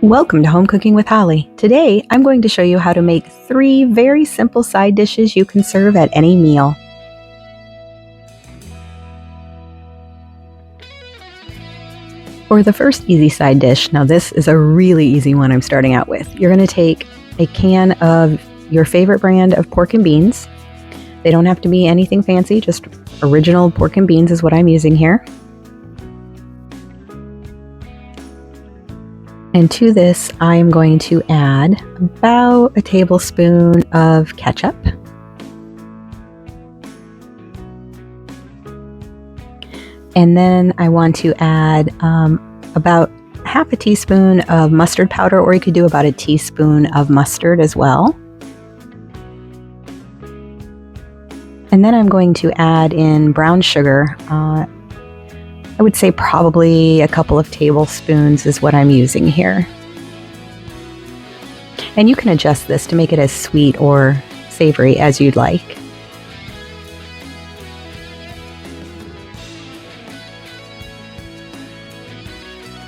Welcome to Home Cooking with Holly. Today, I'm going to show you how to make 3 very simple side dishes you can serve at any meal. For the first easy side dish, now this is a really easy one I'm starting out with. You're going to take a can of your favorite brand of pork and beans. They don't have to be anything fancy, just original pork and beans is what I'm using here. And to this, I am going to add about a tablespoon of ketchup. And then I want to add about half a teaspoon of mustard powder, or you could do about a teaspoon of mustard as well. And then I'm going to add in brown sugar. I would say probably a couple of tablespoons is what I'm using here. And you can adjust this to make it as sweet or savory as you'd like.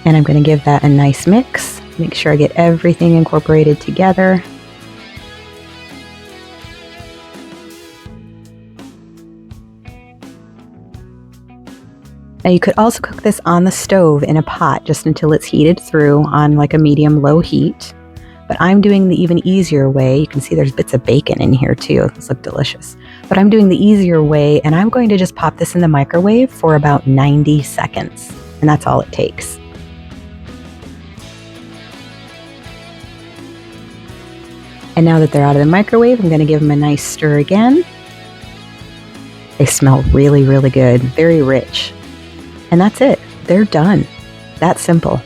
And I'm going to give that a nice mix. Make sure I get everything incorporated together. Now you could also cook this on the stove in a pot just until it's heated through on like a medium-low heat. But I'm doing the even easier way. You can see there's bits of bacon in here too. Those look delicious. But I'm doing the easier way, and I'm going to just pop this in the microwave for about 90 seconds. And that's all it takes. And now that they're out of the microwave, I'm going to give them a nice stir again. They smell really, really good. Very rich. And that's it. They're done. That's simple.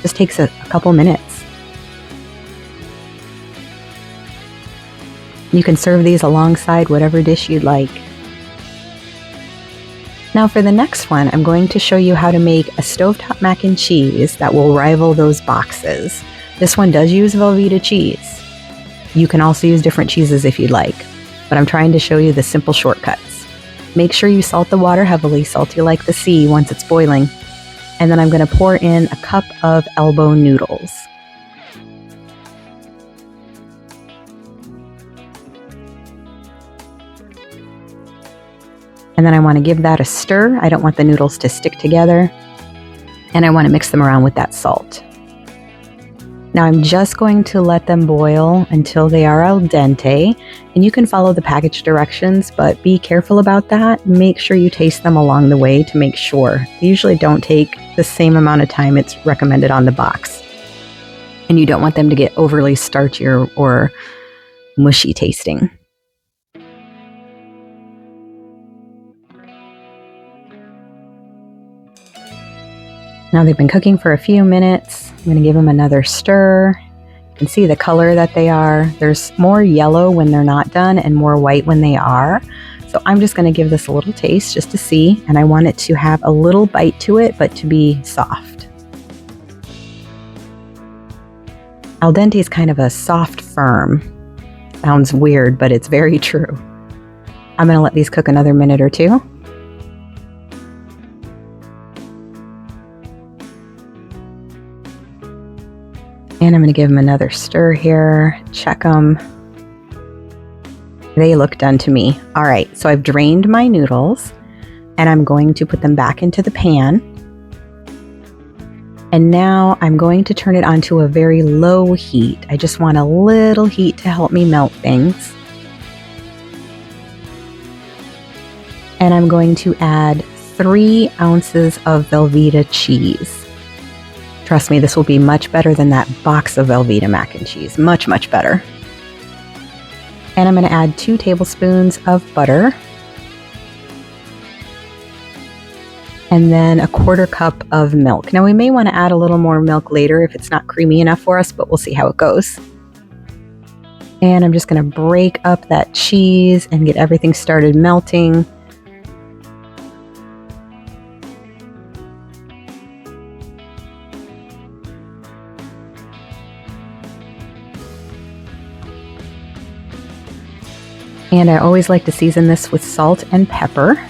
Just takes a couple minutes. You can serve these alongside whatever dish you'd like. Now for the next one, I'm going to show you how to make a stovetop mac and cheese that will rival those boxes. This one does use Velveeta cheese. You can also use different cheeses if you'd like, but I'm trying to show you the simple shortcuts. Make sure you salt the water heavily, salty like the sea, once it's boiling. And then I'm going to pour in a cup of elbow noodles. And then I want to give that a stir. I don't want the noodles to stick together. And I want to mix them around with that salt. Now I'm just going to let them boil until they are al dente, and you can follow the package directions, but be careful about that. Make sure you taste them along the way to make sure. They usually don't take the same amount of time it's recommended on the box. And you don't want them to get overly starchy or mushy tasting. Now they've been cooking for a few minutes. I'm going to give them another stir. You can see the color that they are. There's more yellow when they're not done and more white when they are. So I'm just going to give this a little taste just to see. And I want it to have a little bite to it, but to be soft. Al dente is kind of a soft, firm. Sounds weird, but it's very true. I'm going to let these cook another minute or two. And I'm going to give them another stir here, check them. They look done to me. All right, so I've drained my noodles and I'm going to put them back into the pan. And now I'm going to turn it onto a very low heat. I just want a little heat to help me melt things. And I'm going to add 3 ounces of Velveeta cheese. Trust me, this will be much better than that box of Velveeta mac and cheese. Much, much better. And I'm going to add 2 tablespoons of butter. And then a 1/4 cup of milk. Now we may want to add a little more milk later if it's not creamy enough for us, but we'll see how it goes. And I'm just going to break up that cheese and get everything started melting. And I always like to season this with salt and pepper.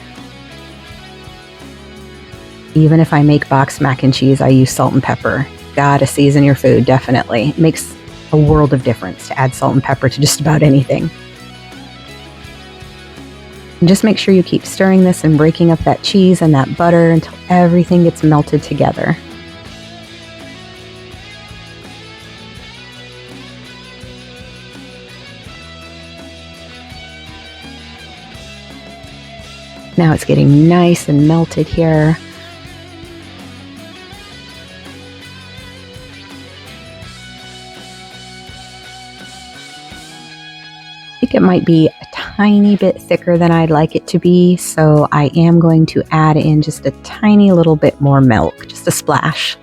Even if I make boxed mac and cheese, I use salt and pepper. gotta season your food, definitely. It makes a world of difference to add salt and pepper to just about anything. And just make sure you keep stirring this and breaking up that cheese and that butter until everything gets melted together. Now it's getting nice and melted here. I think it might be a tiny bit thicker than I'd like it to be, so I am going to add in just a tiny little bit more milk, just a splash.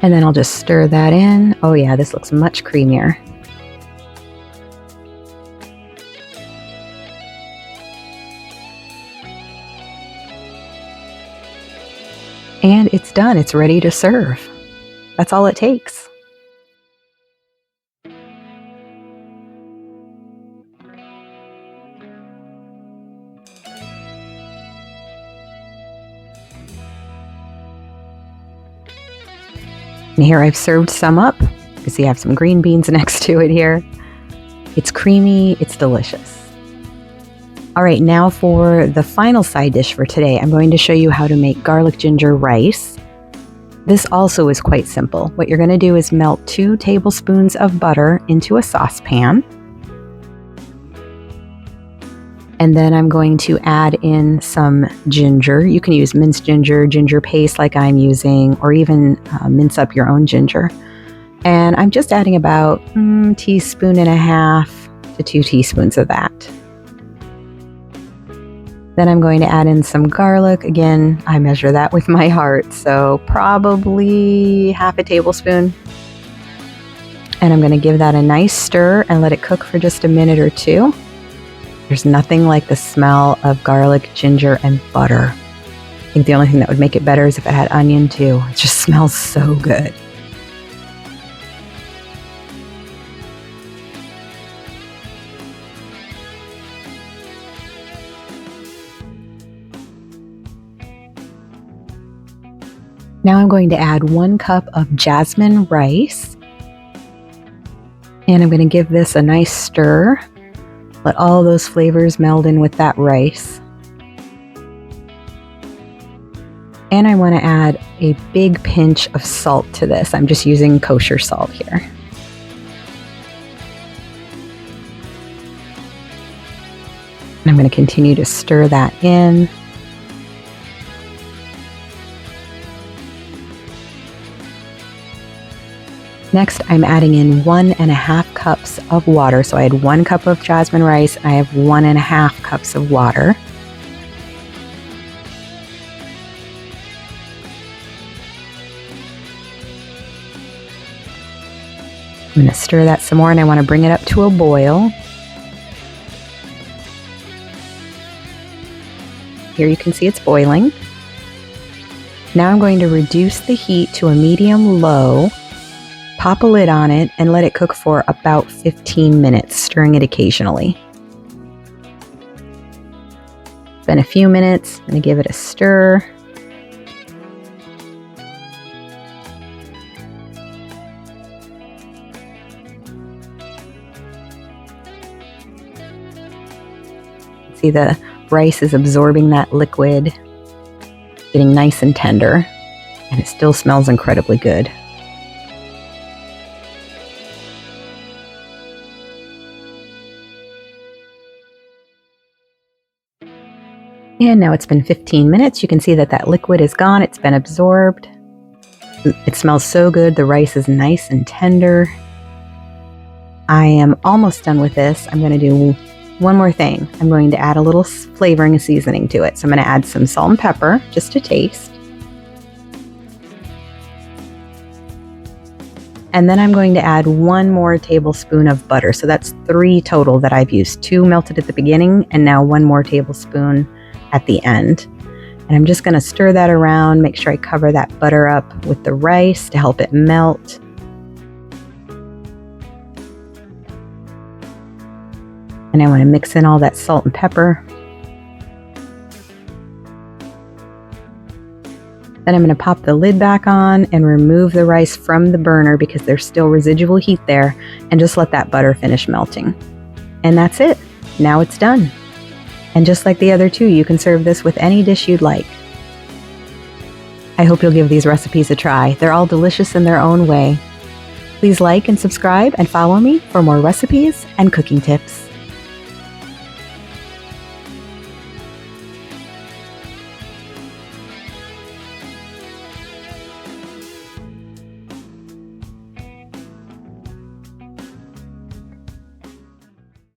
And then I'll just stir that in. Oh yeah, this looks much creamier. And it's done. It's ready to serve. That's all it takes. And here I've served some up. You can see I have some green beans next to it here. It's creamy, it's delicious. All right, now for the final side dish for today, I'm going to show you how to make garlic ginger rice. This also is quite simple. What you're going to do is melt 2 tablespoons of butter into a saucepan. And then I'm going to add in some ginger. You can use minced ginger, ginger paste like I'm using, or even mince up your own ginger. And I'm just adding about 1.5 teaspoons to 2 teaspoons of that. Then I'm going to add in some garlic. Again, I measure that with my heart, so probably 1/2 tablespoon. And I'm going to give that a nice stir and let it cook for just a minute or 2. There's nothing like the smell of garlic, ginger, and butter. I think the only thing that would make it better is if it had onion too. It just smells so good. Now I'm going to add 1 cup of jasmine rice. And I'm going to give this a nice stir. Let all those flavors meld in with that rice. And I want to add a big pinch of salt to this. I'm just using kosher salt here. And I'm going to continue to stir that in. Next, I'm adding in 1.5 cups of water. So I had 1 cup of jasmine rice, and I have 1.5 cups of water. I'm going to stir that some more, and I want to bring it up to a boil. Here you can see it's boiling. Now I'm going to reduce the heat to a medium-low. Pop a lid on it and let it cook for about 15 minutes, stirring it occasionally. It's been a few minutes. I'm going to give it a stir. See, the rice is absorbing that liquid, getting nice and tender, and it still smells incredibly good. And now it's been 15 minutes. You can see that that liquid is gone. It's been absorbed. It smells so good. The rice is nice and tender. I am almost done with this. I'm going to do one more thing. I'm going to add a little flavoring and seasoning to it. So I'm going to add some salt and pepper just to taste. And then I'm going to add 1 more tablespoon of butter. So that's 3 total that I've used. 2 melted at the beginning and now 1 more tablespoon at the end. And I'm just going to stir that around, make sure I cover that butter up with the rice to help it melt. And I want to mix in all that salt and pepper. Then I'm going to pop the lid back on and remove the rice from the burner because there's still residual heat there, and just let that butter finish melting. And that's it. Now it's done. And just like the other two, you can serve this with any dish you'd like. I hope you'll give these recipes a try. They're all delicious in their own way. Please like and subscribe and follow me for more recipes and cooking tips.